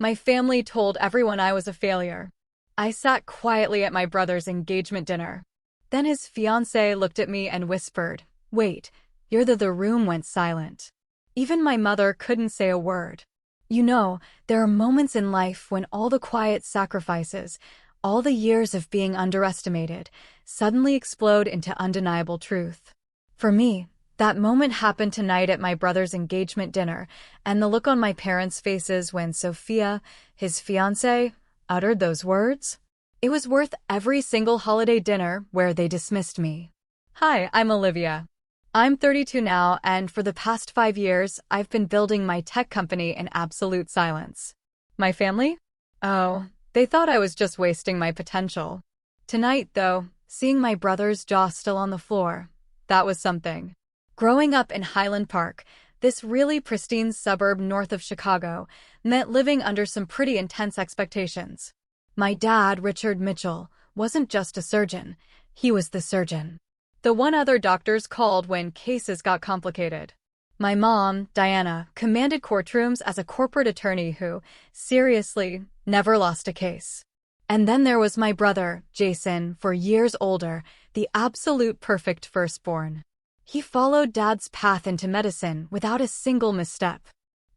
My family told everyone I was a failure. I sat quietly at my brother's engagement dinner. Then his fiancée looked at me and whispered, "Wait, the room went silent. Even my mother couldn't say a word. You know, there are moments in life when all the quiet sacrifices, all the years of being underestimated, suddenly explode into undeniable truth. For me, that moment happened tonight at my brother's engagement dinner, and the look on my parents' faces when Sophia, his fiancée, uttered those words. It was worth every single holiday dinner where they dismissed me. Hi, I'm Olivia. I'm 32 now, and for the past 5 years, I've been building my tech company in absolute silence. My family? Oh, they thought I was just wasting my potential. Tonight, though, seeing my brother's jaw still on the floor, that was something. Growing up in Highland Park, this really pristine suburb north of Chicago, meant living under some pretty intense expectations. My dad, Richard Mitchell, wasn't just a surgeon, he was the surgeon. The one other doctors called when cases got complicated. My mom, Diana, commanded courtrooms as a corporate attorney who, seriously, never lost a case. And then there was my brother, Jason, 4 years older, the absolute perfect firstborn. He followed Dad's path into medicine without a single misstep.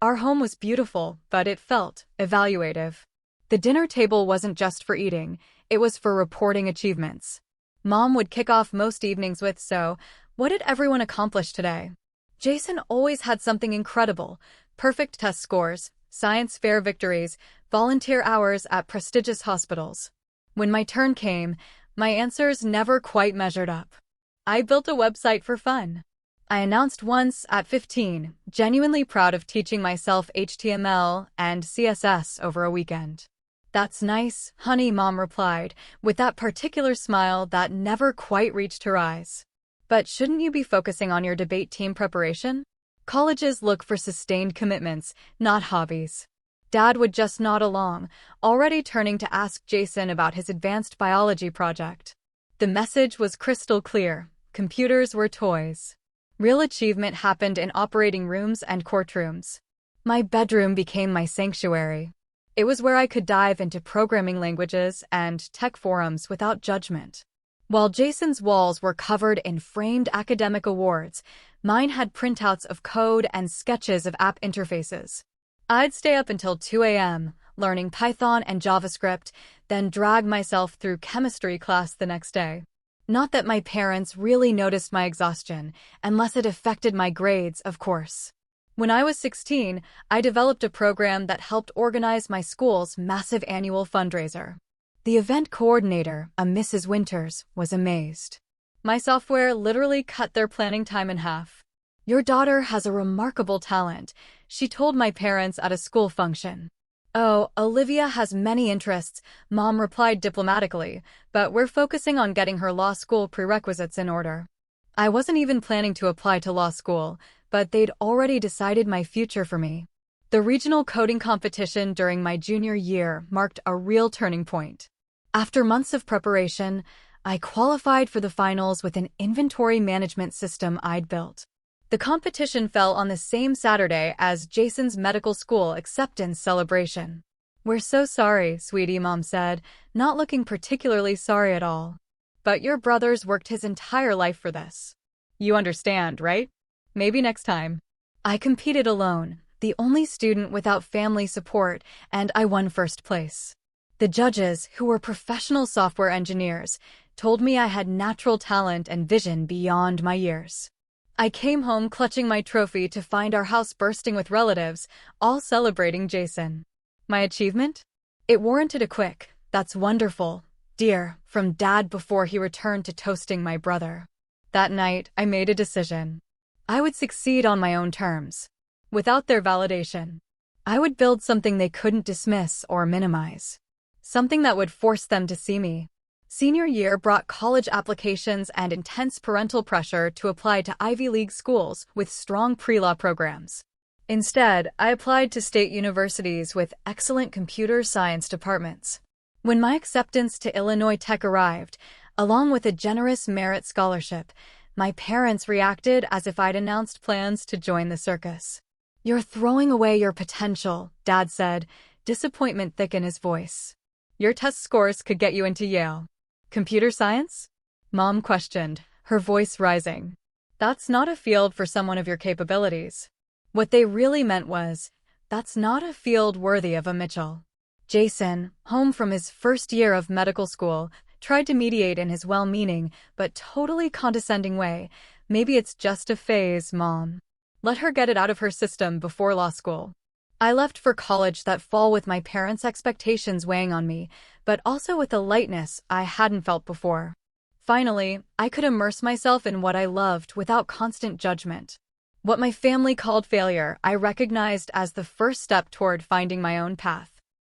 Our home was beautiful, but it felt evaluative. The dinner table wasn't just for eating, it was for reporting achievements. Mom would kick off most evenings with, "So, what did everyone accomplish today?" Jason always had something incredible: perfect test scores, science fair victories, volunteer hours at prestigious hospitals. When my turn came, my answers never quite measured up. I built a website for fun. I announced once at 15, genuinely proud of teaching myself HTML and CSS over a weekend. "That's nice, honey," Mom replied, with that particular smile that never quite reached her eyes. "But shouldn't you be focusing on your debate team preparation? Colleges look for sustained commitments, not hobbies." Dad would just nod along, already turning to ask Jason about his advanced biology project. The message was crystal clear: computers were toys. Real achievement happened in operating rooms and courtrooms. My bedroom became my sanctuary. It was where I could dive into programming languages and tech forums without judgment. While Jason's walls were covered in framed academic awards, mine had printouts of code and sketches of app interfaces. I'd stay up until 2 a.m., learning Python and JavaScript, then drag myself through chemistry class the next day. Not that my parents really noticed my exhaustion, unless it affected my grades, of course. When I was 16, I developed a program that helped organize my school's massive annual fundraiser. The event coordinator, a Mrs. Winters, was amazed. My software literally cut their planning time in half. "Your daughter has a remarkable talent," she told my parents at a school function. "Oh, Olivia has many interests," Mom replied diplomatically, "but we're focusing on getting her law school prerequisites in order." I wasn't even planning to apply to law school, but they'd already decided my future for me. The regional coding competition during my junior year marked a real turning point. After months of preparation, I qualified for the finals with an inventory management system I'd built. The competition fell on the same Saturday as Jason's medical school acceptance celebration. "We're so sorry, sweetie," Mom said, not looking particularly sorry at all. "But your brother's worked his entire life for this. You understand, right? Maybe next time." I competed alone, the only student without family support, and I won first place. The judges, who were professional software engineers, told me I had natural talent and vision beyond my years. I came home clutching my trophy to find our house bursting with relatives, all celebrating Jason. My achievement? It warranted a quick, "That's wonderful, dear," from Dad before he returned to toasting my brother. That night, I made a decision. I would succeed on my own terms. Without their validation. I would build something they couldn't dismiss or minimize. Something that would force them to see me. Senior year brought college applications and intense parental pressure to apply to Ivy League schools with strong pre-law programs. Instead, I applied to state universities with excellent computer science departments. When my acceptance to Illinois Tech arrived, along with a generous merit scholarship, my parents reacted as if I'd announced plans to join the circus. "You're throwing away your potential," Dad said, disappointment thick in his voice. Your test scores could get you into Yale. Computer science? Mom questioned, her voice rising. That's not a field for someone of your capabilities. What they really meant was, that's not a field worthy of a Mitchell. Jason, home from his first year of medical school, tried to mediate in his well-meaning but totally condescending way. Maybe it's just a phase, Mom. Let her get it out of her system before law school. I left for college that fall with my parents' expectations weighing on me, but also with a lightness I hadn't felt before. Finally, I could immerse myself in what I loved without constant judgment. What my family called failure, I recognized as the first step toward finding my own path.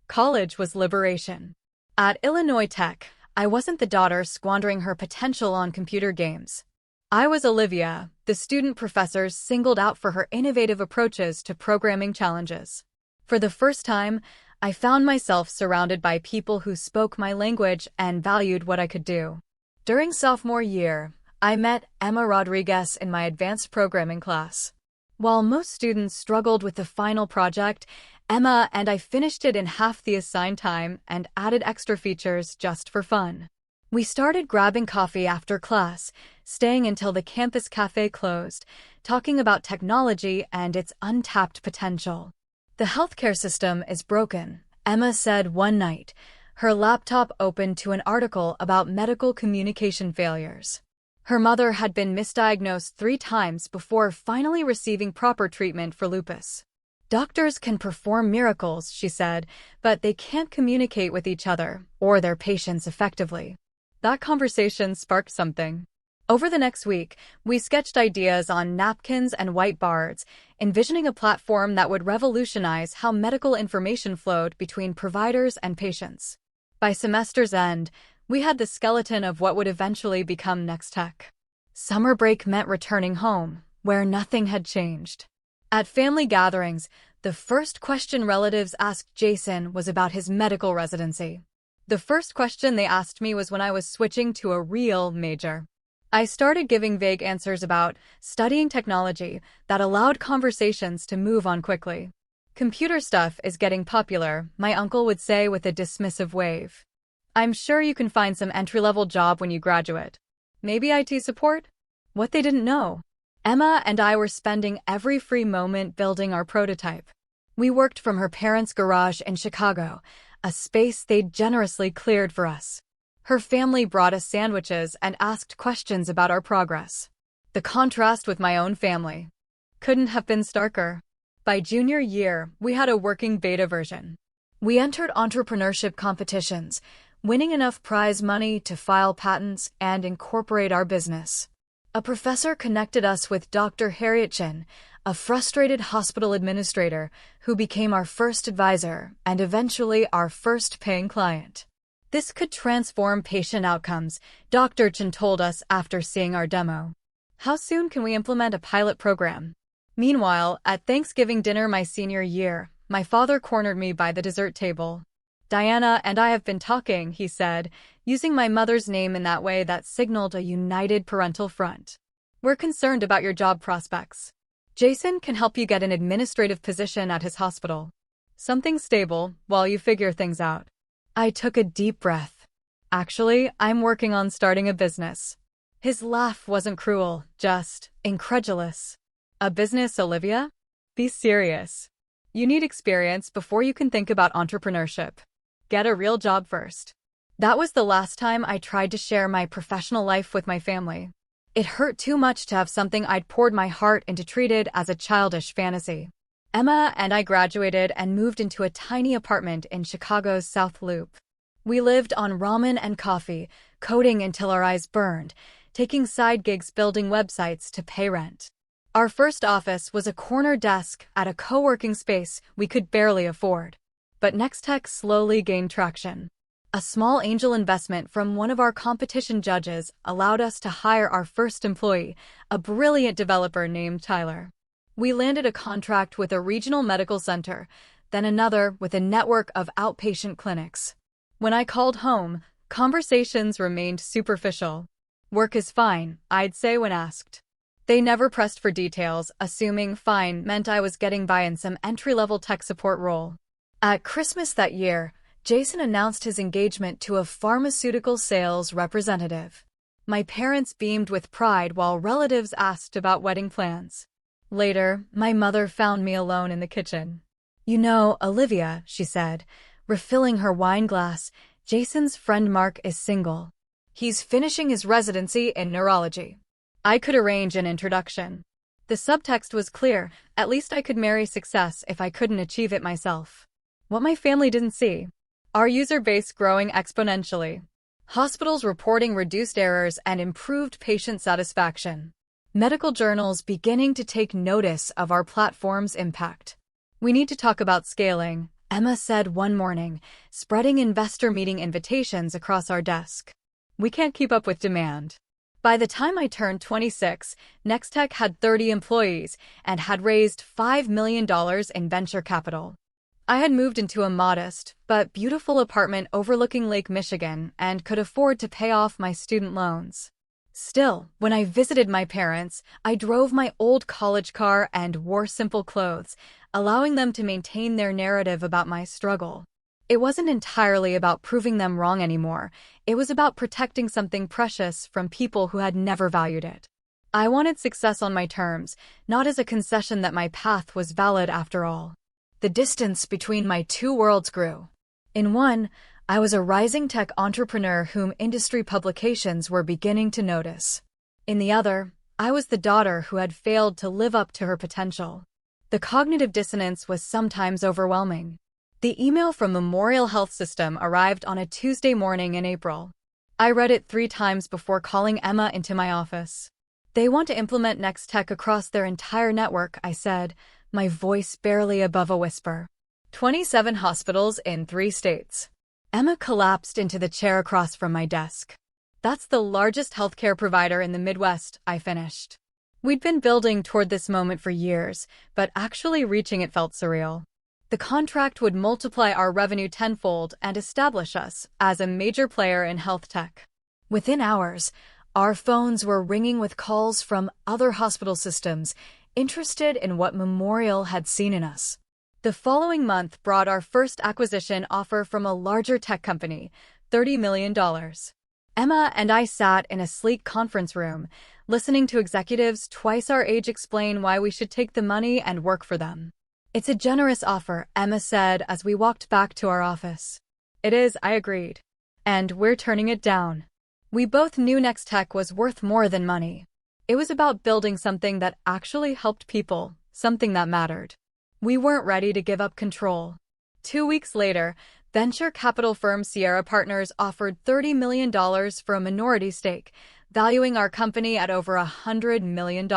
College was liberation. At Illinois Tech, I wasn't the daughter squandering her potential on computer games. I was Olivia, the student professors singled out for her innovative approaches to programming challenges. For the first time, I found myself surrounded by people who spoke my language and valued what I could do. During sophomore year, I met Emma Rodriguez in my advanced programming class. While most students struggled with the final project, Emma and I finished it in half the assigned time and added extra features just for fun. We started grabbing coffee after class, staying until the campus cafe closed, talking about technology and its untapped potential. The healthcare system is broken, Emma said one night, her laptop open to an article about medical communication failures. Her mother had been misdiagnosed 3 times before finally receiving proper treatment for lupus. Doctors can perform miracles, she said, but they can't communicate with each other or their patients effectively. That conversation sparked something. Over the next week, we sketched ideas on napkins and whiteboards, envisioning a platform that would revolutionize how medical information flowed between providers and patients. By semester's end, we had the skeleton of what would eventually become Next Tech. Summer break meant returning home, where nothing had changed. At family gatherings, the first question relatives asked Jason was about his medical residency. The first question they asked me was when I was switching to a real major. I started giving vague answers about studying technology that allowed conversations to move on quickly. Computer stuff is getting popular, my uncle would say with a dismissive wave. I'm sure you can find some entry-level job when you graduate. Maybe IT support? What they didn't know. Emma and I were spending every free moment building our prototype. We worked from her parents' garage in Chicago, a space they'd generously cleared for us. Her family brought us sandwiches and asked questions about our progress. The contrast with my own family couldn't have been starker. By junior year, we had a working beta version. We entered entrepreneurship competitions, winning enough prize money to file patents and incorporate our business. A professor connected us with Dr. Harriet Chin, a frustrated hospital administrator who became our first advisor and eventually our first paying client. This could transform patient outcomes, Dr. Chin told us after seeing our demo. How soon can we implement a pilot program? Meanwhile, at Thanksgiving dinner my senior year, my father cornered me by the dessert table. Diana and I have been talking, he said, using my mother's name in that way that signaled a united parental front. We're concerned about your job prospects. Jason can help you get an administrative position at his hospital. Something stable while you figure things out. I took a deep breath. Actually, I'm working on starting a business. His laugh wasn't cruel, just incredulous. A business, Olivia? Be serious. You need experience before you can think about entrepreneurship. Get a real job first. That was the last time I tried to share my professional life with my family. It hurt too much to have something I'd poured my heart into treated as a childish fantasy. Emma and I graduated and moved into a tiny apartment in Chicago's South Loop. We lived on ramen and coffee, coding until our eyes burned, taking side gigs building websites to pay rent. Our first office was a corner desk at a co-working space we could barely afford. But Next Tech slowly gained traction. A small angel investment from one of our competition judges allowed us to hire our first employee, a brilliant developer named Tyler. We landed a contract with a regional medical center, then another with a network of outpatient clinics. When I called home, conversations remained superficial. Work is fine, I'd say when asked. They never pressed for details, assuming fine meant I was getting by in some entry-level tech support role. At Christmas that year, Jason announced his engagement to a pharmaceutical sales representative. My parents beamed with pride while relatives asked about wedding plans. Later, my mother found me alone in the kitchen. "You know, Olivia," she said, refilling her wine glass, "Jason's friend Mark is single. He's finishing his residency in neurology. I could arrange an introduction." The subtext was clear. At least I could marry success if I couldn't achieve it myself. What my family didn't see: our user base growing exponentially. Hospitals reporting reduced errors and improved patient satisfaction. Medical journals beginning to take notice of our platform's impact. "We need to talk about scaling," Emma said one morning, spreading investor meeting invitations across our desk. "We can't keep up with demand." By the time I turned 26, Nextech had 30 employees and had raised $5 million in venture capital. I had moved into a modest but beautiful apartment overlooking Lake Michigan and could afford to pay off my student loans. Still, when I visited my parents, I drove my old college car and wore simple clothes, allowing them to maintain their narrative about my struggle. It wasn't entirely about proving them wrong anymore. It was about protecting something precious from people who had never valued it. I wanted success on my terms, not as a concession that my path was valid after all. The distance between my two worlds grew. In one, I was a rising tech entrepreneur whom industry publications were beginning to notice. In the other, I was the daughter who had failed to live up to her potential. The cognitive dissonance was sometimes overwhelming. The email from Memorial Health System arrived on a Tuesday morning in April. I read it 3 times before calling Emma into my office. "They want to implement Nextech across their entire network," I said, my voice barely above a whisper. 27 hospitals in 3 states. Emma collapsed into the chair across from my desk. "That's the largest healthcare provider in the Midwest," I finished. We'd been building toward this moment for years, but actually reaching it felt surreal. The contract would multiply our revenue tenfold and establish us as a major player in health tech. Within hours, our phones were ringing with calls from other hospital systems interested in what Memorial had seen in us. The following month brought our first acquisition offer from a larger tech company, $30 million. Emma and I sat in a sleek conference room, listening to executives twice our age explain why we should take the money and work for them. "It's a generous offer," Emma said as we walked back to our office. "It is," I agreed. "And we're turning it down." We both knew Nextech was worth more than money. It was about building something that actually helped people, something that mattered. We weren't ready to give up control. 2 weeks later, venture capital firm Sierra Partners offered $30 million for a minority stake, valuing our company at over $100 million.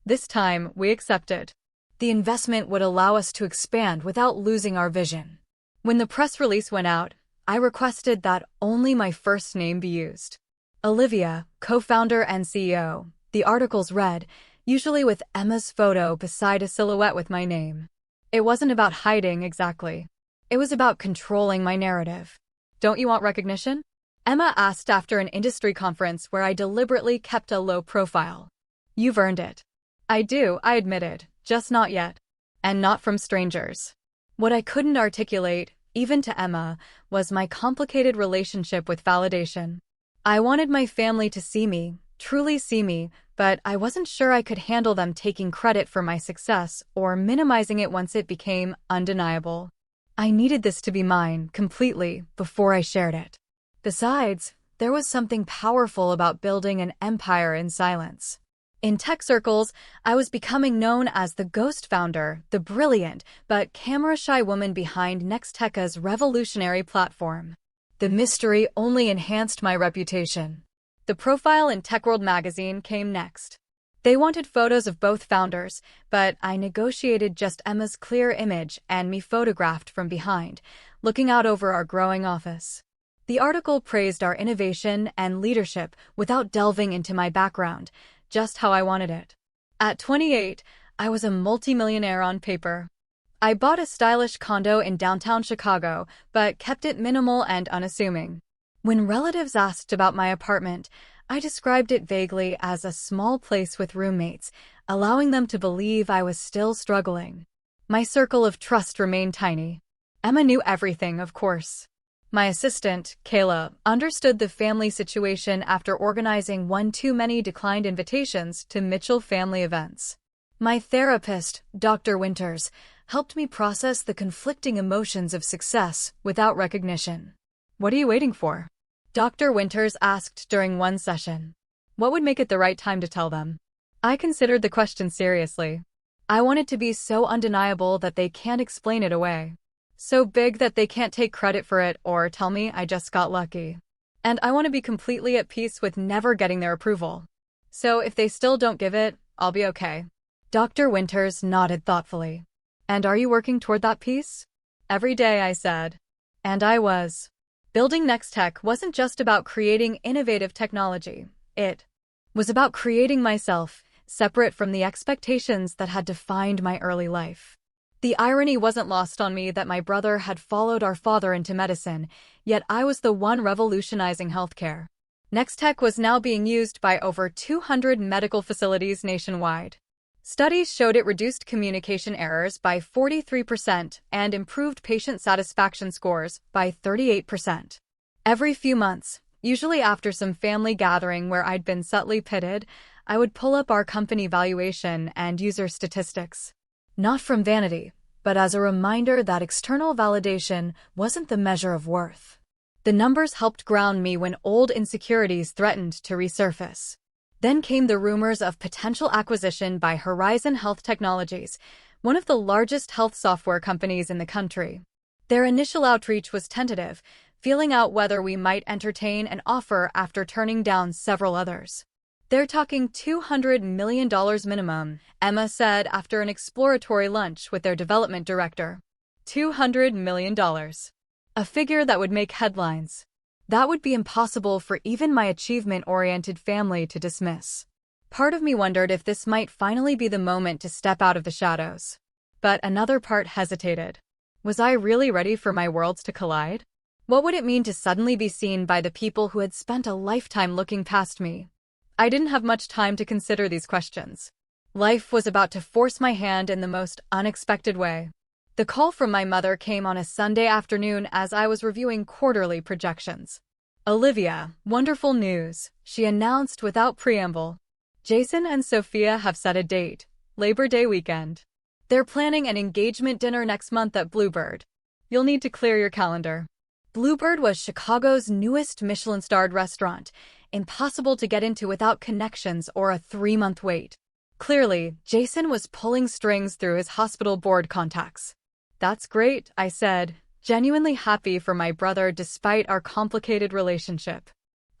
This time, we accepted. The investment would allow us to expand without losing our vision. When the press release went out, I requested that only my first name be used. Olivia, co-founder and CEO. The articles read, usually with Emma's photo beside a silhouette with my name. It wasn't about hiding exactly. It was about controlling my narrative. "Don't you want recognition?" Emma asked after an industry conference where I deliberately kept a low profile. "You've earned it." "I do," I admitted, "just not yet. And not from strangers." What I couldn't articulate, even to Emma, was my complicated relationship with validation. I wanted my family to see me, truly see me, but I wasn't sure I could handle them taking credit for my success or minimizing it once it became undeniable. I needed this to be mine, completely, before I shared it. Besides, there was something powerful about building an empire in silence. In tech circles, I was becoming known as the ghost founder, the brilliant but camera-shy woman behind Nextech's revolutionary platform. The mystery only enhanced my reputation. The profile in TechWorld magazine came next. They wanted photos of both founders, but I negotiated just Emma's clear image and me photographed from behind, looking out over our growing office. The article praised our innovation and leadership without delving into my background, just how I wanted it. At 28, I was a multimillionaire on paper. I bought a stylish condo in downtown Chicago, but kept it minimal and unassuming. When relatives asked about my apartment, I described it vaguely as a small place with roommates, allowing them to believe I was still struggling. My circle of trust remained tiny. Emma knew everything, of course. My assistant, Kayla, understood the family situation after organizing one too many declined invitations to Mitchell family events. My therapist, Dr. Winters, helped me process the conflicting emotions of success without recognition. What are you waiting for? Dr. Winters asked during one session. What would make it the right time to tell them? I considered the question seriously. I want it to be so undeniable that they can't explain it away. So big that they can't take credit for it or tell me I just got lucky. And I want to be completely at peace with never getting their approval. So if they still don't give it, I'll be okay. Dr. Winters nodded thoughtfully. And are you working toward that peace? Every day, I said. And I was. Building Nextech wasn't just about creating innovative technology. It was about creating myself, separate from the expectations that had defined my early life. The irony wasn't lost on me that my brother had followed our father into medicine, yet I was the one revolutionizing healthcare. Nextech was now being used by over 200 medical facilities nationwide. Studies showed it reduced communication errors by 43% and improved patient satisfaction scores by 38%. Every few months, usually after some family gathering where I'd been subtly pitted, I would pull up our company valuation and user statistics. Not from vanity, but as a reminder that external validation wasn't the measure of worth. The numbers helped ground me when old insecurities threatened to resurface. Then came the rumors of potential acquisition by Horizon Health Technologies, one of the largest health software companies in the country. Their initial outreach was tentative, feeling out whether we might entertain an offer after turning down several others. They're talking $200 million minimum, Emma said after an exploratory lunch with their development director. $200 million. A figure that would make headlines. That would be impossible for even my achievement-oriented family to dismiss. Part of me wondered if this might finally be the moment to step out of the shadows. But another part hesitated. Was I really ready for my worlds to collide? What would it mean to suddenly be seen by the people who had spent a lifetime looking past me? I didn't have much time to consider these questions. Life was about to force my hand in the most unexpected way. The call from my mother came on a Sunday afternoon as I was reviewing quarterly projections. Olivia, wonderful news, she announced without preamble. Jason and Sophia have set a date, Labor Day weekend. They're planning an engagement dinner next month at Bluebird. You'll need to clear your calendar. Bluebird was Chicago's newest Michelin-starred restaurant, impossible to get into without connections or a 3-month wait. Clearly, Jason was pulling strings through his hospital board contacts. That's great, I said, genuinely happy for my brother despite our complicated relationship.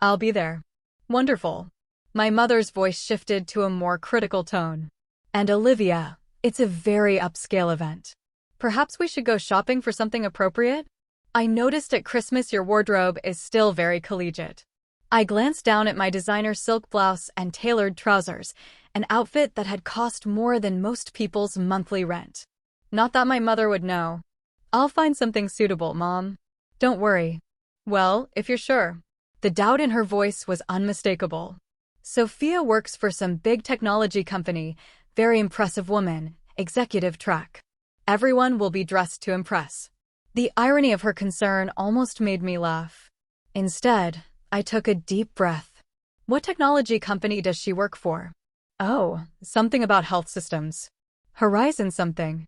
I'll be there. Wonderful. My mother's voice shifted to a more critical tone. And Olivia, it's a very upscale event. Perhaps we should go shopping for something appropriate? I noticed at Christmas your wardrobe is still very collegiate. I glanced down at my designer silk blouse and tailored trousers, an outfit that had cost more than most people's monthly rent. Not that my mother would know. I'll find something suitable, Mom. Don't worry. Well, if you're sure. The doubt in her voice was unmistakable. Sophia works for some big technology company, very impressive woman, executive track. Everyone will be dressed to impress. The irony of her concern almost made me laugh. Instead, I took a deep breath. What technology company does she work for? Oh, something about health systems. Horizon something.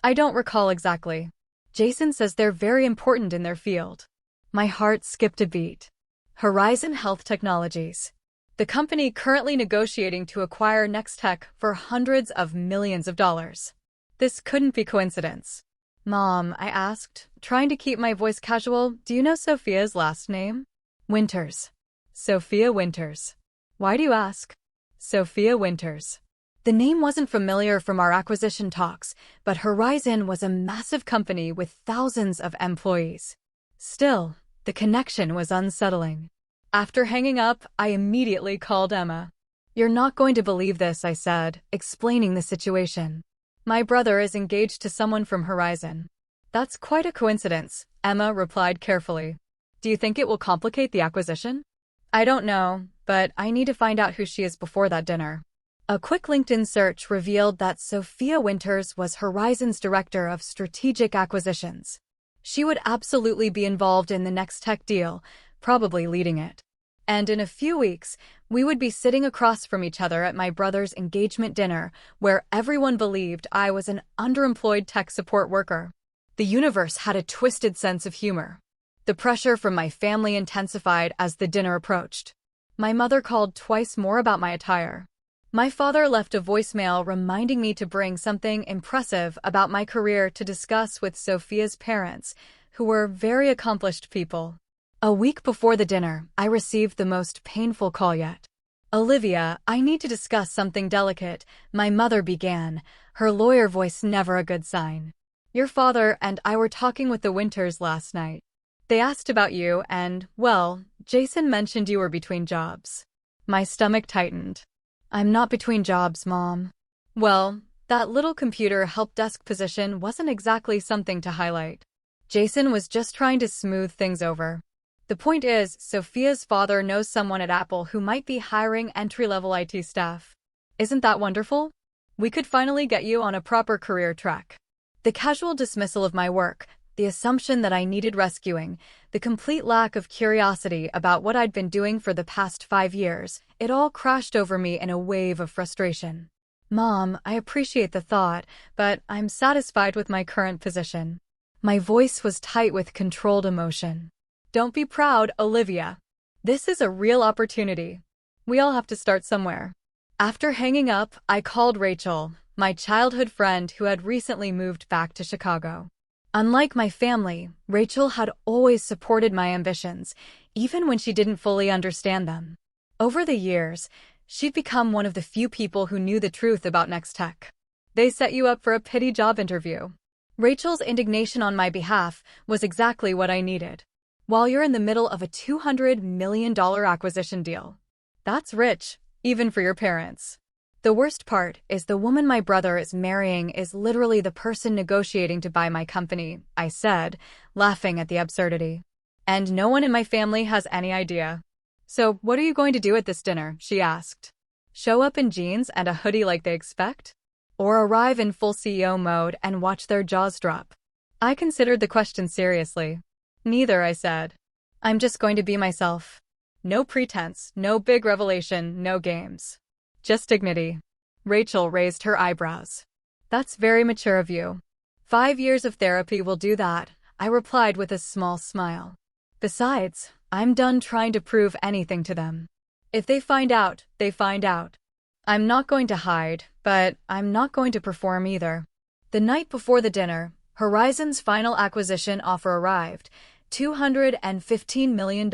I don't recall exactly. Jason says they're very important in their field. My heart skipped a beat. Horizon Health Technologies. The company currently negotiating to acquire Nextech for hundreds of millions of dollars. This couldn't be coincidence. Mom, I asked, trying to keep my voice casual, do you know Sophia's last name? Winters. Sophia Winters. Why do you ask? Sophia Winters. The name wasn't familiar from our acquisition talks, but Horizon was a massive company with thousands of employees. Still, the connection was unsettling. After hanging up, I immediately called Emma. You're not going to believe this, I said, explaining the situation. My brother is engaged to someone from Horizon. That's quite a coincidence, Emma replied carefully. Do you think it will complicate the acquisition? I don't know, but I need to find out who she is before that dinner. A quick LinkedIn search revealed that Sophia Winters was Horizon's Director of Strategic Acquisitions. She would absolutely be involved in the next tech deal, probably leading it. And in a few weeks, we would be sitting across from each other at my brother's engagement dinner, where everyone believed I was an underemployed tech support worker. The universe had a twisted sense of humor. The pressure from my family intensified as the dinner approached. My mother called twice more about my attire. My father left a voicemail reminding me to bring something impressive about my career to discuss with Sophia's parents, who were very accomplished people. A week before the dinner, I received the most painful call yet. "Olivia, I need to discuss something delicate," my mother began, her lawyer voice never a good sign. "Your father and I were talking with the Winters last night. They asked about you and, well, Jason mentioned you were between jobs." My stomach tightened. "I'm not between jobs, Mom." Well, that little computer help desk position wasn't exactly something to highlight. Jason was just trying to smooth things over. The point is, Sophia's father knows someone at Apple who might be hiring entry-level IT staff. Isn't that wonderful? We could finally get you on a proper career track. The casual dismissal of my work, the assumption that I needed rescuing, the complete lack of curiosity about what I'd been doing for the past 5 years, it all crashed over me in a wave of frustration. "Mom, I appreciate the thought, but I'm satisfied with my current position." My voice was tight with controlled emotion. "Don't be proud, Olivia. This is a real opportunity. We all have to start somewhere." After hanging up, I called Rachel, my childhood friend who had recently moved back to Chicago. Unlike my family, Rachel had always supported my ambitions, even when she didn't fully understand them. Over the years, she'd become one of the few people who knew the truth about Next Tech. "They set you up for a pity job interview." Rachel's indignation on my behalf was exactly what I needed. While you're in the middle of a $200 million acquisition deal. That's rich, even for your parents. The worst part is the woman my brother is marrying is literally the person negotiating to buy my company, I said, laughing at the absurdity. "And no one in my family has any idea." "So what are you going to do at this dinner?" she asked. "Show up in jeans and a hoodie like they expect? Or arrive in full CEO mode and watch their jaws drop?" I considered the question seriously. "Neither," I said. "I'm just going to be myself. No pretense, no big revelation, no games. Just dignity." Rachel raised her eyebrows. "That's very mature of you." 5 years of therapy will do that," I replied with a small smile. "Besides, I'm done trying to prove anything to them. If they find out, they find out. I'm not going to hide, but I'm not going to perform either." The night before the dinner, Horizon's final acquisition offer arrived, $215 million,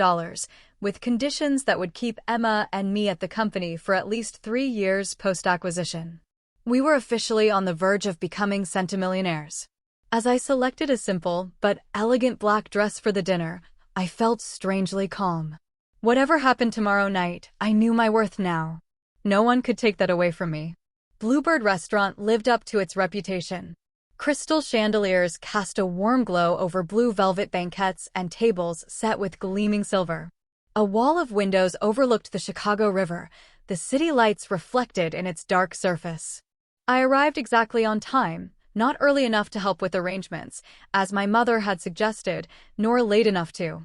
with conditions that would keep Emma and me at the company for at least 3 years post-acquisition. We were officially on the verge of becoming centimillionaires. As I selected a simple but elegant black dress for the dinner, I felt strangely calm. Whatever happened tomorrow night, I knew my worth now. No one could take that away from me. Bluebird Restaurant lived up to its reputation. Crystal chandeliers cast a warm glow over blue velvet banquettes and tables set with gleaming silver. A wall of windows overlooked the Chicago River, the city lights reflected in its dark surface. I arrived exactly on time, not early enough to help with arrangements, as my mother had suggested, nor late enough to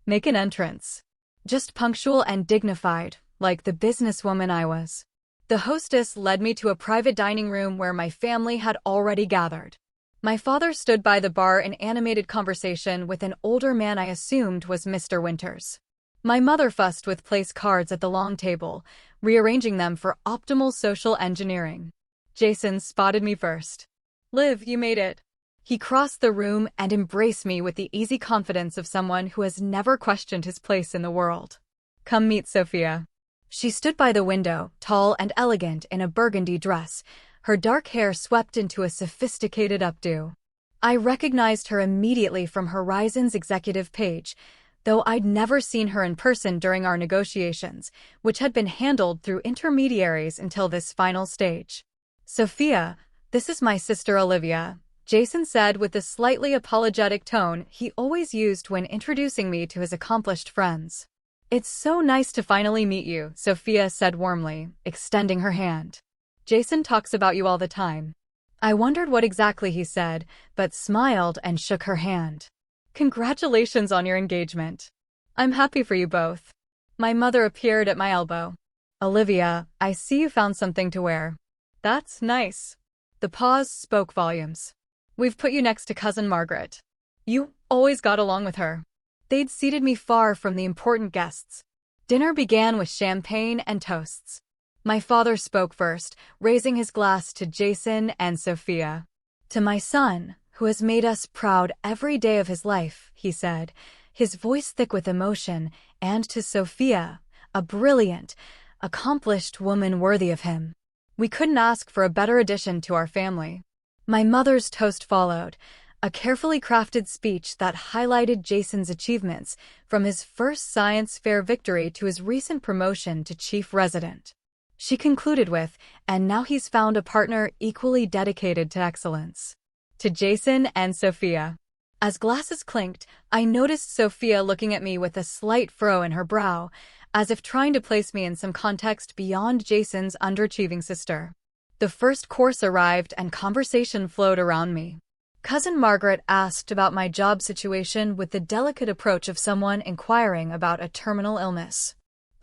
make an entrance. Just punctual and dignified, like the businesswoman I was. The hostess led me to a private dining room where my family had already gathered. My father stood by the bar in animated conversation with an older man I assumed was Mr. Winters. My mother fussed with place cards at the long table, rearranging them for optimal social engineering. Jason spotted me first. "Liv, you made it." He crossed the room and embraced me with the easy confidence of someone who has never questioned his place in the world. "Come meet Sophia." She stood by the window, tall and elegant in a burgundy dress, her dark hair swept into a sophisticated updo. I recognized her immediately from Horizon's executive page, though I'd never seen her in person during our negotiations, which had been handled through intermediaries until this final stage. "Sophia, this is my sister Olivia," Jason said with the slightly apologetic tone he always used when introducing me to his accomplished friends. "It's so nice to finally meet you," Sophia said warmly, extending her hand. "Jason talks about you all the time." I wondered what exactly he said, but smiled and shook her hand. Congratulations on your engagement. I'm happy for you both. My mother appeared at my elbow. Olivia, I see you found something to wear. That's nice. The pause spoke volumes. We've put you next to Cousin Margaret. You always got along with her. They'd seated me far from the important guests. Dinner began with champagne and toasts. My father spoke first, raising his glass to Jason and Sophia. To my son, who has made us proud every day of his life, he said, his voice thick with emotion, and to Sophia, a brilliant, accomplished woman worthy of him. We couldn't ask for a better addition to our family. My mother's toast followed, a carefully crafted speech that highlighted Jason's achievements, from his first science fair victory to his recent promotion to chief resident. She concluded with, and now he's found a partner equally dedicated to excellence. To Jason and Sophia. As glasses clinked, I noticed Sophia looking at me with a slight furrow in her brow, as if trying to place me in some context beyond Jason's underachieving sister. The first course arrived and conversation flowed around me. Cousin Margaret asked about my job situation with the delicate approach of someone inquiring about a terminal illness.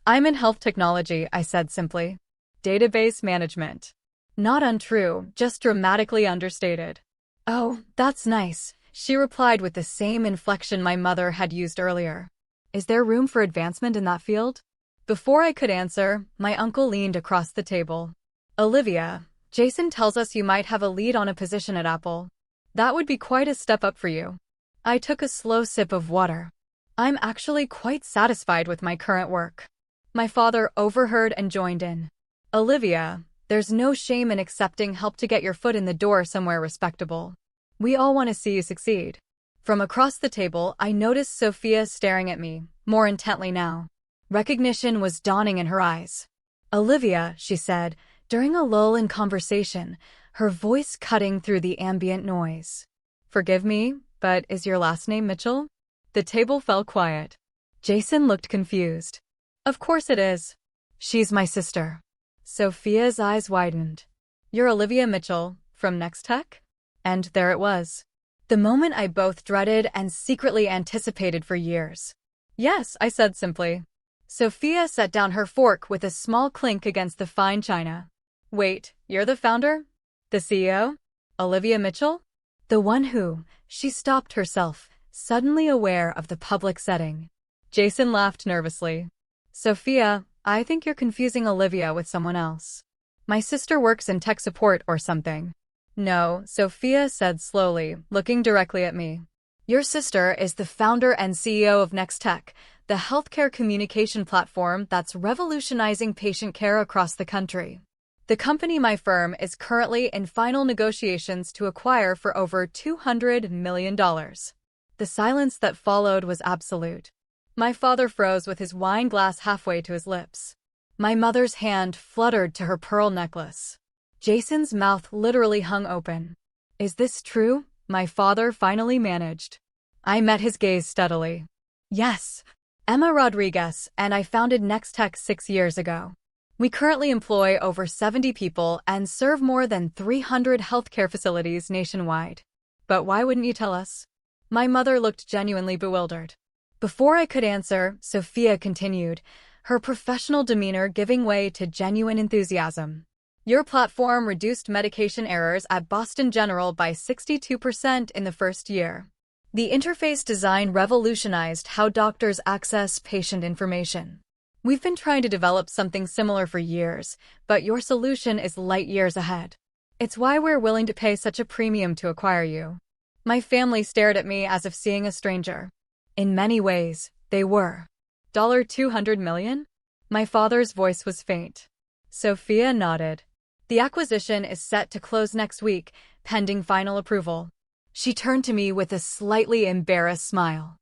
I'm in health technology, I said simply. Database management. Not untrue, just dramatically understated. Oh, that's nice, she replied with the same inflection my mother had used earlier. Is there room for advancement in that field? Before I could answer, my uncle leaned across the table. Olivia, Jason tells us you might have a lead on a position at Apple. That would be quite a step up for you. I took a slow sip of water. I'm actually quite satisfied with my current work. My father overheard and joined in. Olivia, there's no shame in accepting help to get your foot in the door somewhere respectable. We all want to see you succeed. From across the table, I noticed Sophia staring at me, more intently now. Recognition was dawning in her eyes. Olivia, she said, during a lull in conversation, her voice cutting through the ambient noise. Forgive me, but is your last name Mitchell? The table fell quiet. Jason looked confused. Of course it is. She's my sister. Sophia's eyes widened. You're Olivia Mitchell, from Next Tech? And there it was. The moment I both dreaded and secretly anticipated for years. Yes, I said simply. Sophia set down her fork with a small clink against the fine china. Wait, you're the founder? The CEO? Olivia Mitchell? The one who, she stopped herself, suddenly aware of the public setting. Jason laughed nervously. Sophia, I think you're confusing Olivia with someone else. My sister works in tech support or something. No, Sophia said slowly, looking directly at me. Your sister is the founder and CEO of Next Tech, the healthcare communication platform that's revolutionizing patient care across the country. The company my firm is currently in final negotiations to acquire for over $200 million. The silence that followed was absolute. My father froze with his wine glass halfway to his lips. My mother's hand fluttered to her pearl necklace. Jason's mouth literally hung open. Is this true? My father finally managed. I met his gaze steadily. Yes. Emma Rodriguez and I founded Next Tech 6 years ago. We currently employ over 70 people and serve more than 300 healthcare facilities nationwide. But why wouldn't you tell us? My mother looked genuinely bewildered. Before I could answer, Sophia continued, her professional demeanor giving way to genuine enthusiasm. Your platform reduced medication errors at Boston General by 62% in the first year. The interface design revolutionized how doctors access patient information. We've been trying to develop something similar for years, but your solution is light years ahead. It's why we're willing to pay such a premium to acquire you. My family stared at me as if seeing a stranger. In many ways, they were. $200 million? My father's voice was faint. Sophia nodded. The acquisition is set to close next week, pending final approval. She turned to me with a slightly embarrassed smile.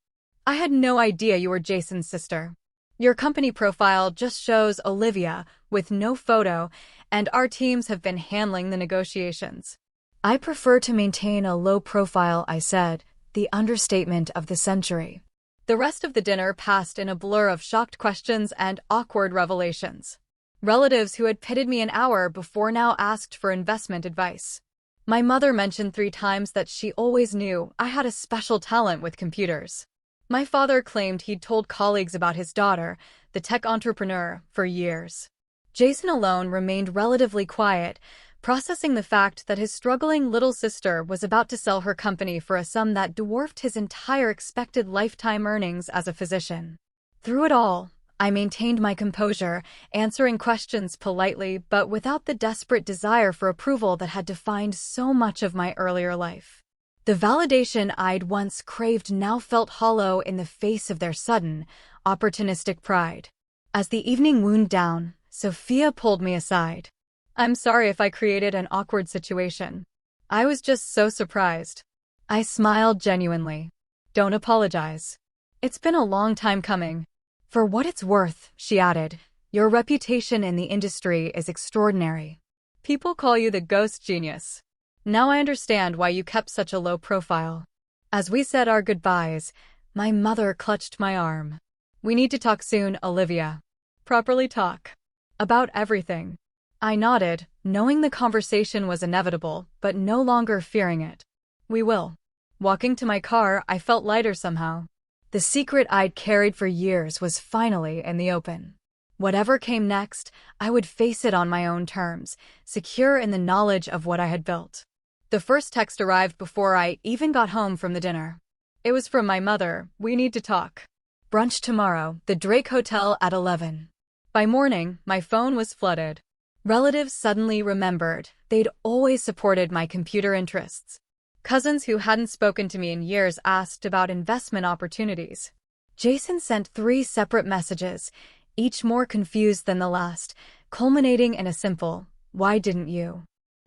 I had no idea you were Jason's sister. Your company profile just shows Olivia, with no photo, and our teams have been handling the negotiations. I prefer to maintain a low profile, I said, the understatement of the century. The rest of the dinner passed in a blur of shocked questions and awkward revelations. Relatives who had pitted me an hour before now asked for investment advice. My mother mentioned 3 times that she always knew I had a special talent with computers. My father claimed he'd told colleagues about his daughter, the tech entrepreneur, for years. Jason alone remained relatively quiet, processing the fact that his struggling little sister was about to sell her company for a sum that dwarfed his entire expected lifetime earnings as a physician. Through it all, I maintained my composure, answering questions politely but without the desperate desire for approval that had defined so much of my earlier life. The validation I'd once craved now felt hollow in the face of their sudden, opportunistic pride. As the evening wound down, Sophia pulled me aside. "I'm sorry if I created an awkward situation. I was just so surprised." I smiled genuinely. "Don't apologize. It's been a long time coming." "For what it's worth," she added, "your reputation in the industry is extraordinary. People call you the ghost genius. Now I understand why you kept such a low profile." As we said our goodbyes, my mother clutched my arm. "We need to talk soon, Olivia. Properly talk. About everything." I nodded, knowing the conversation was inevitable, but no longer fearing it. "We will." Walking to my car, I felt lighter somehow. The secret I'd carried for years was finally in the open. Whatever came next, I would face it on my own terms, secure in the knowledge of what I had built. The first text arrived before I even got home from the dinner. It was from my mother. "We need to talk. Brunch tomorrow, the Drake Hotel at 11. By morning, my phone was flooded. Relatives suddenly remembered they'd always supported my computer interests. Cousins who hadn't spoken to me in years asked about investment opportunities. Jason sent 3 separate messages, each more confused than the last, culminating in a simple, "Why didn't you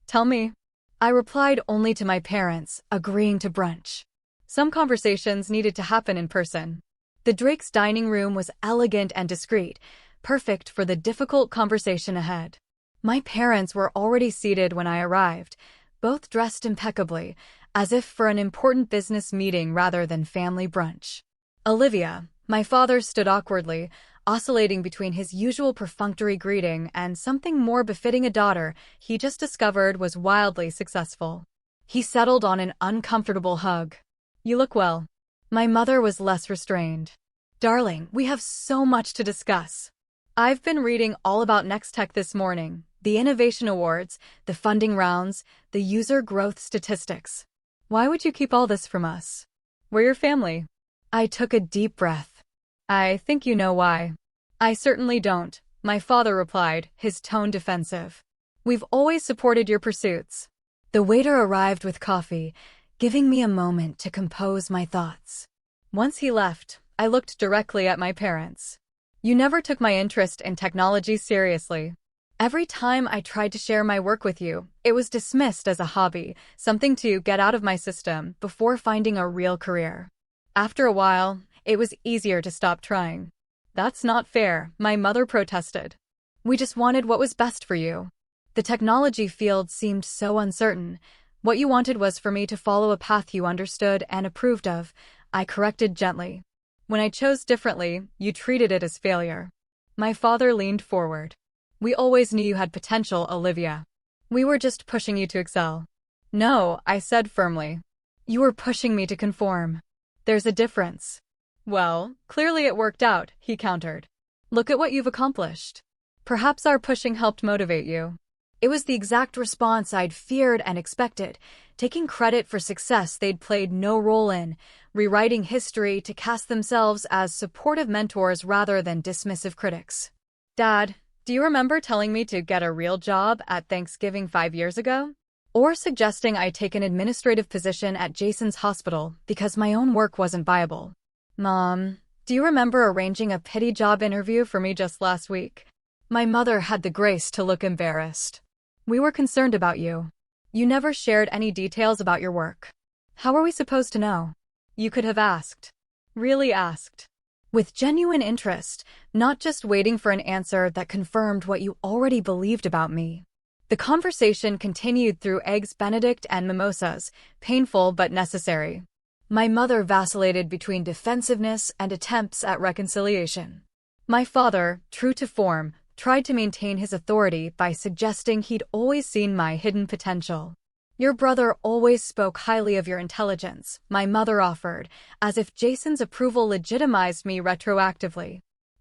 tell me?" I replied only to my parents, agreeing to brunch. Some conversations needed to happen in person. The Drake's dining room was elegant and discreet, perfect for the difficult conversation ahead. My parents were already seated when I arrived, both dressed impeccably, as if for an important business meeting rather than family brunch. "Olivia," my father stood awkwardly, oscillating between his usual perfunctory greeting and something more befitting a daughter he just discovered was wildly successful. He settled on an uncomfortable hug. "You look well." My mother was less restrained. "Darling, we have so much to discuss. I've been reading all about Next Tech this morning, the innovation awards, the funding rounds, the user growth statistics. Why would you keep all this from us? We're your family." I took a deep breath. "I think you know why." "I certainly don't," my father replied, his tone defensive. "We've always supported your pursuits." The waiter arrived with coffee, giving me a moment to compose my thoughts. Once he left, I looked directly at my parents. "You never took my interest in technology seriously. Every time I tried to share my work with you, it was dismissed as a hobby, something to get out of my system before finding a real career. After a while, it was easier to stop trying." "That's not fair," my mother protested. "We just wanted what was best for you. The technology field seemed so uncertain. What you wanted was for me to follow a path you understood and approved of," I corrected gently. "When I chose differently, you treated it as failure." My father leaned forward. "We always knew you had potential, Olivia. We were just pushing you to excel." "No," I said firmly. "You were pushing me to conform. There's a difference." "Well, clearly it worked out," he countered. "Look at what you've accomplished. Perhaps our pushing helped motivate you." It was the exact response I'd feared and expected, taking credit for success they'd played no role in, rewriting history to cast themselves as supportive mentors rather than dismissive critics. "Dad, do you remember telling me to get a real job at Thanksgiving 5 years ago? Or suggesting I take an administrative position at Jason's hospital because my own work wasn't viable? Mom, do you remember arranging a pity job interview for me just last week?" My mother had the grace to look embarrassed. "We were concerned about you. You never shared any details about your work. How are we supposed to know? You could have asked." Really asked. With genuine interest, not just waiting for an answer that confirmed what you already believed about me. The conversation continued through Eggs Benedict and mimosas, painful but necessary. My mother vacillated between defensiveness and attempts at reconciliation. My father, true to form, tried to maintain his authority by suggesting he'd always seen my hidden potential. Your brother always spoke highly of your intelligence, my mother offered, as if Jason's approval legitimized me retroactively.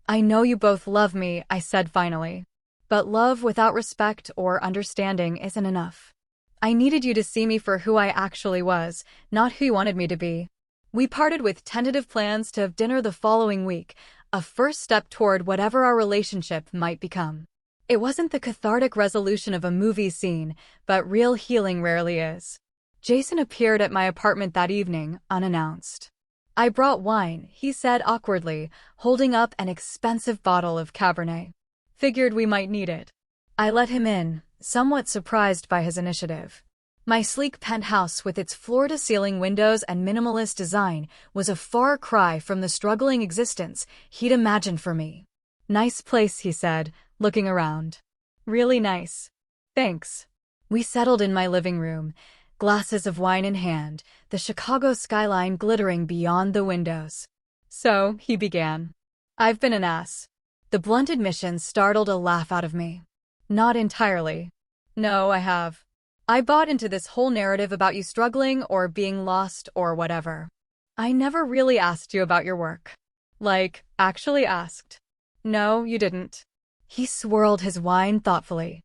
I know you both love me, I said finally. But love without respect or understanding isn't enough. I needed you to see me for who I actually was, not who you wanted me to be. We parted with tentative plans to have dinner the following week, a first step toward whatever our relationship might become. It wasn't the cathartic resolution of a movie scene, but real healing rarely is. Jason appeared at my apartment that evening, unannounced. I brought wine, he said awkwardly, holding up an expensive bottle of Cabernet. Figured we might need it. I let him in, somewhat surprised by his initiative. My sleek penthouse with its floor-to-ceiling windows and minimalist design was a far cry from the struggling existence he'd imagined for me. Nice place, he said, looking around. Really nice. Thanks. We settled in my living room, glasses of wine in hand, the Chicago skyline glittering beyond the windows. So, he began. I've been an ass. The blunt admission startled a laugh out of me. Not entirely. No, I have. I bought into this whole narrative about you struggling or being lost or whatever. I never really asked you about your work. Like, actually asked. No, you didn't. He swirled his wine thoughtfully.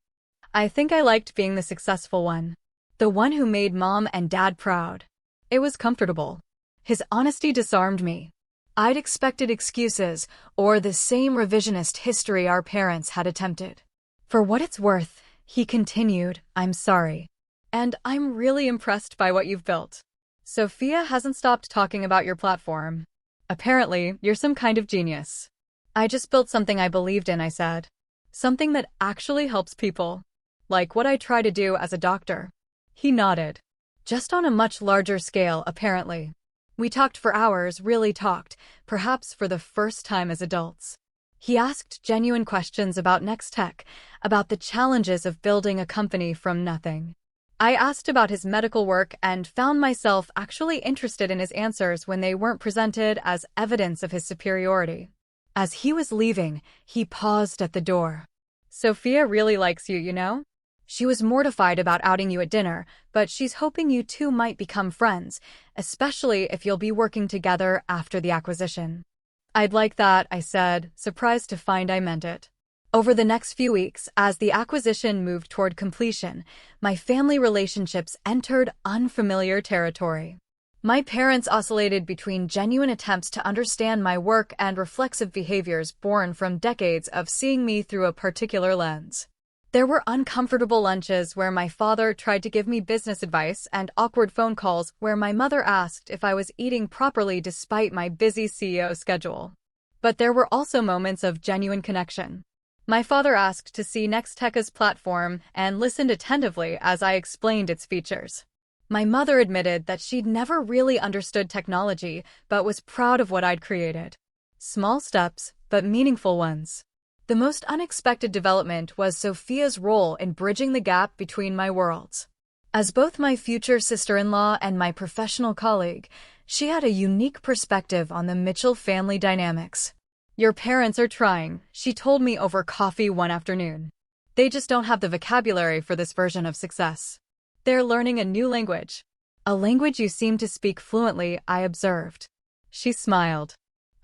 I think I liked being the successful one. The one who made Mom and Dad proud. It was comfortable. His honesty disarmed me. I'd expected excuses or the same revisionist history our parents had attempted. For what it's worth, he continued, I'm sorry. And I'm really impressed by what you've built. Sophia hasn't stopped talking about your platform. Apparently, you're some kind of genius. I just built something I believed in, I said. Something that actually helps people. Like what I try to do as a doctor. He nodded. Just on a much larger scale, apparently. We talked for hours, really talked, perhaps for the first time as adults. He asked genuine questions about Next Tech, about the challenges of building a company from nothing. I asked about his medical work and found myself actually interested in his answers when they weren't presented as evidence of his superiority. As he was leaving, he paused at the door. Sophia really likes you, you know? She was mortified about outing you at dinner, but she's hoping you two might become friends, especially if you'll be working together after the acquisition. I'd like that, I said, surprised to find I meant it. Over the next few weeks, as the acquisition moved toward completion, my family relationships entered unfamiliar territory. My parents oscillated between genuine attempts to understand my work and reflexive behaviors born from decades of seeing me through a particular lens. There were uncomfortable lunches where my father tried to give me business advice and awkward phone calls where my mother asked if I was eating properly despite my busy CEO schedule. But there were also moments of genuine connection. My father asked to see Nextech's platform and listened attentively as I explained its features. My mother admitted that she'd never really understood technology but was proud of what I'd created. Small steps, but meaningful ones. The most unexpected development was Sophia's role in bridging the gap between my worlds. As both my future sister-in-law and my professional colleague, she had a unique perspective on the Mitchell family dynamics. Your parents are trying, she told me over coffee one afternoon. They just don't have the vocabulary for this version of success. They're learning a new language. A language you seem to speak fluently, I observed. She smiled.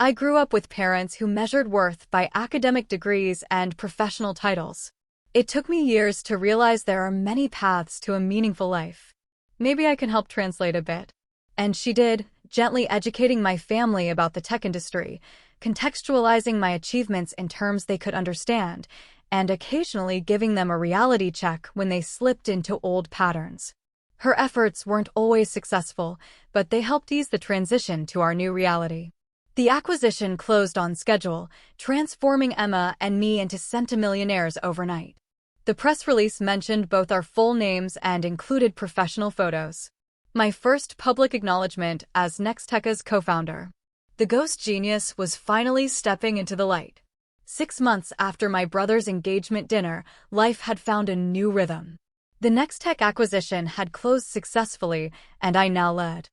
I grew up with parents who measured worth by academic degrees and professional titles. It took me years to realize there are many paths to a meaningful life. Maybe I can help translate a bit. And she did, gently educating my family about the tech industry, contextualizing my achievements in terms they could understand, and occasionally giving them a reality check when they slipped into old patterns. Her efforts weren't always successful, but they helped ease the transition to our new reality. The acquisition closed on schedule, transforming Emma and me into centimillionaires overnight. The press release mentioned both our full names and included professional photos. My first public acknowledgement as Nextech's co-founder. The ghost genius was finally stepping into the light. 6 months after my brother's engagement dinner, life had found a new rhythm. The Nextech acquisition had closed successfully, and I now led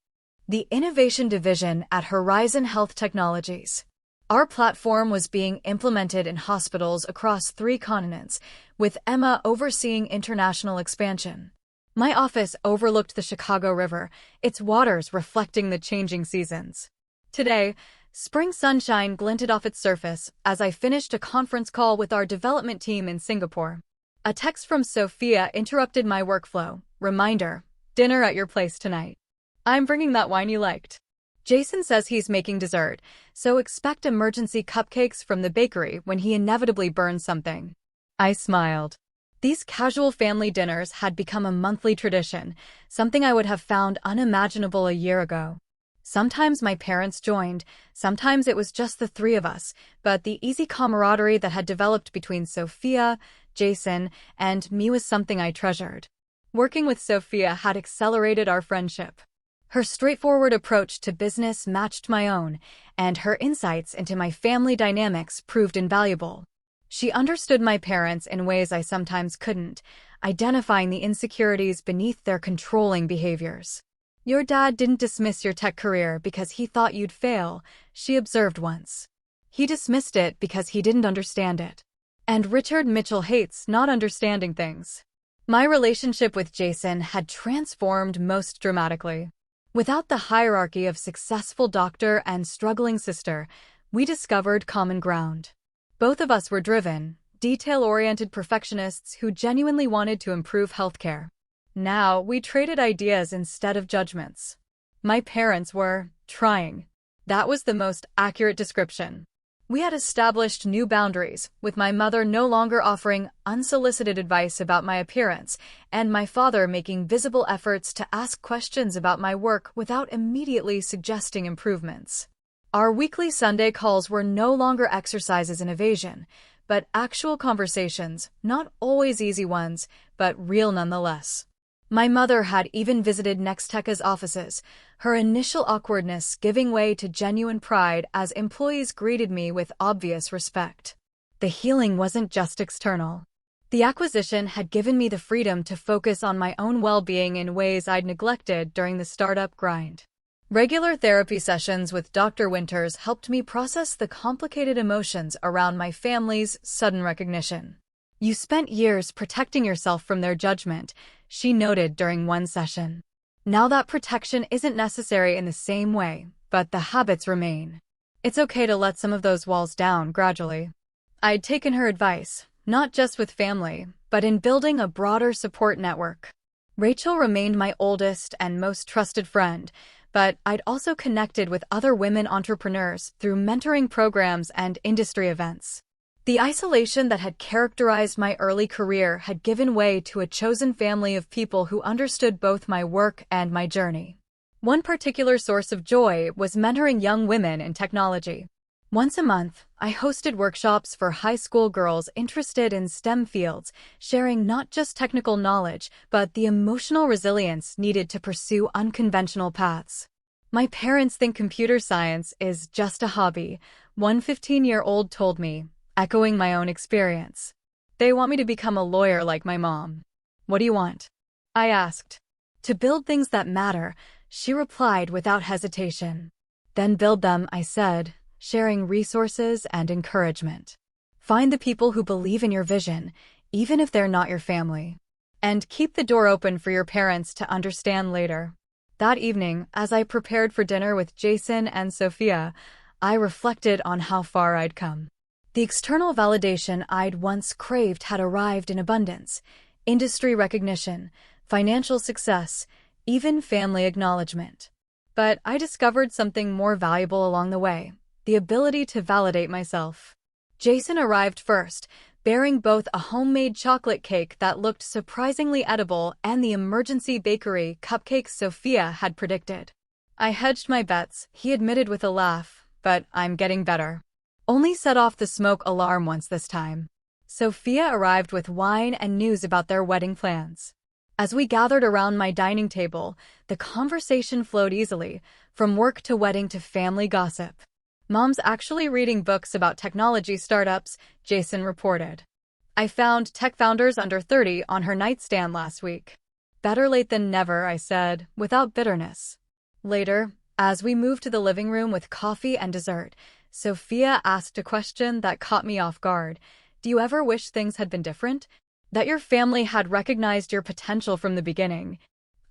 the innovation division at Horizon Health Technologies. Our platform was being implemented in hospitals across 3 continents, with Emma overseeing international expansion. My office overlooked the Chicago River, its waters reflecting the changing seasons. Today, spring sunshine glinted off its surface as I finished a conference call with our development team in Singapore. A text from Sophia interrupted my workflow. Reminder, dinner at your place tonight. I'm bringing that wine you liked. Jason says he's making dessert, so expect emergency cupcakes from the bakery when he inevitably burns something. I smiled. These casual family dinners had become a monthly tradition, something I would have found unimaginable a year ago. Sometimes my parents joined, sometimes it was just the three of us, but the easy camaraderie that had developed between Sophia, Jason, and me was something I treasured. Working with Sophia had accelerated our friendship. Her straightforward approach to business matched my own, and her insights into my family dynamics proved invaluable. She understood my parents in ways I sometimes couldn't, identifying the insecurities beneath their controlling behaviors. "Your dad didn't dismiss your tech career because he thought you'd fail," she observed once. "He dismissed it because he didn't understand it." And Richard Mitchell hates not understanding things. My relationship with Jason had transformed most dramatically. Without the hierarchy of successful doctor and struggling sister, we discovered common ground. Both of us were driven, detail-oriented perfectionists who genuinely wanted to improve healthcare. Now, we traded ideas instead of judgments. My parents were trying. That was the most accurate description. We had established new boundaries, with my mother no longer offering unsolicited advice about my appearance, and my father making visible efforts to ask questions about my work without immediately suggesting improvements. Our weekly Sunday calls were no longer exercises in evasion, but actual conversations, not always easy ones, but real nonetheless. My mother had even visited Nextech's offices, her initial awkwardness giving way to genuine pride as employees greeted me with obvious respect. The healing wasn't just external. The acquisition had given me the freedom to focus on my own well-being in ways I'd neglected during the startup grind. Regular therapy sessions with Dr. Winters helped me process the complicated emotions around my family's sudden recognition. "You spent years protecting yourself from their judgment," she noted during one session. "Now that protection isn't necessary in the same way, but the habits remain. It's okay to let some of those walls down gradually." I'd taken her advice, not just with family, but in building a broader support network. Rachel remained my oldest and most trusted friend, but I'd also connected with other women entrepreneurs through mentoring programs and industry events. The isolation that had characterized my early career had given way to a chosen family of people who understood both my work and my journey. One particular source of joy was mentoring young women in technology. Once a month, I hosted workshops for high school girls interested in STEM fields, sharing not just technical knowledge, but the emotional resilience needed to pursue unconventional paths. "My parents think computer science is just a hobby," one 15-year-old told me, echoing my own experience. "They want me to become a lawyer like my mom." "What do you want?" I asked. "To build things that matter," she replied without hesitation. "Then build them," I said, sharing resources and encouragement. "Find the people who believe in your vision, even if they're not your family. And keep the door open for your parents to understand later." That evening, as I prepared for dinner with Jason and Sophia, I reflected on how far I'd come. The external validation I'd once craved had arrived in abundance: industry recognition, financial success, even family acknowledgement. But I discovered something more valuable along the way: the ability to validate myself. Jason arrived first, bearing both a homemade chocolate cake that looked surprisingly edible and the emergency bakery cupcakes Sophia had predicted. "I hedged my bets," he admitted with a laugh, "but I'm getting better. Only set off the smoke alarm once this time." Sophia arrived with wine and news about their wedding plans. As we gathered around my dining table, the conversation flowed easily, from work to wedding to family gossip. "Mom's actually reading books about technology startups," Jason reported. "I found Tech Founders Under 30 on her nightstand last week." "Better late than never," I said, without bitterness. Later, as we moved to the living room with coffee and dessert, Sophia asked a question that caught me off guard. "Do you ever wish things had been different?" That your family had recognized your potential from the beginning.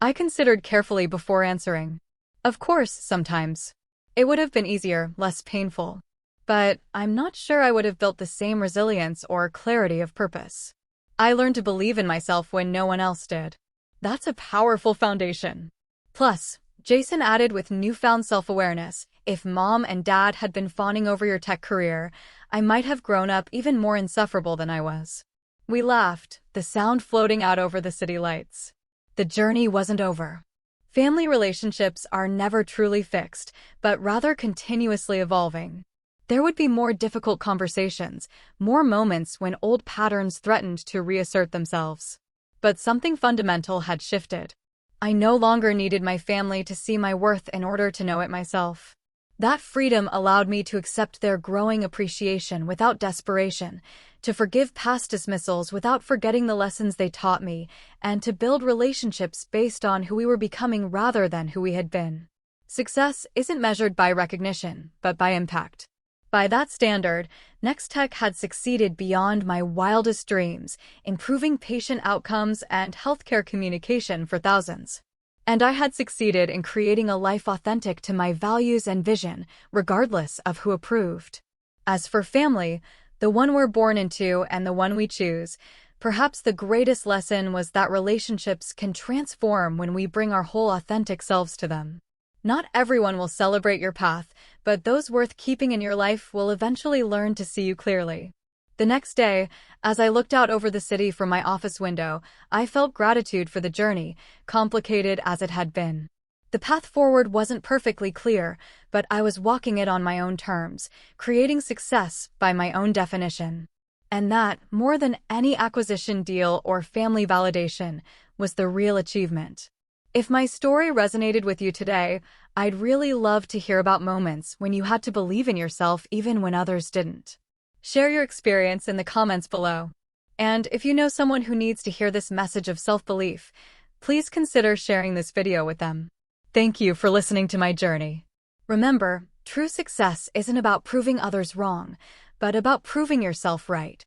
I considered carefully before answering. Of course, sometimes. It would have been easier, less painful. But I'm not sure I would have built the same resilience or clarity of purpose. I learned to believe in myself when no one else did. That's a powerful foundation. Plus, Jason added with newfound self-awareness, if mom and dad had been fawning over your tech career, I might have grown up even more insufferable than I was. We laughed, the sound floating out over the city lights. The journey wasn't over. Family relationships are never truly fixed, but rather continuously evolving. There would be more difficult conversations, more moments when old patterns threatened to reassert themselves. But something fundamental had shifted. I no longer needed my family to see my worth in order to know it myself. That freedom allowed me to accept their growing appreciation without desperation, to forgive past dismissals without forgetting the lessons they taught me, and to build relationships based on who we were becoming rather than who we had been. Success isn't measured by recognition, but by impact. By that standard, Nextech had succeeded beyond my wildest dreams, improving patient outcomes and healthcare communication for thousands. And I had succeeded in creating a life authentic to my values and vision, regardless of who approved. As for family, the one we're born into and the one we choose, perhaps the greatest lesson was that relationships can transform when we bring our whole authentic selves to them. Not everyone will celebrate your path, but those worth keeping in your life will eventually learn to see you clearly. The next day, as I looked out over the city from my office window, I felt gratitude for the journey, complicated as it had been. The path forward wasn't perfectly clear, but I was walking it on my own terms, creating success by my own definition. And that, more than any acquisition deal or family validation, was the real achievement. If my story resonated with you today, I'd really love to hear about moments when you had to believe in yourself even when others didn't. Share your experience in the comments below. And if you know someone who needs to hear this message of self-belief, please consider sharing this video with them. Thank you for listening to my journey. Remember, true success isn't about proving others wrong, but about proving yourself right.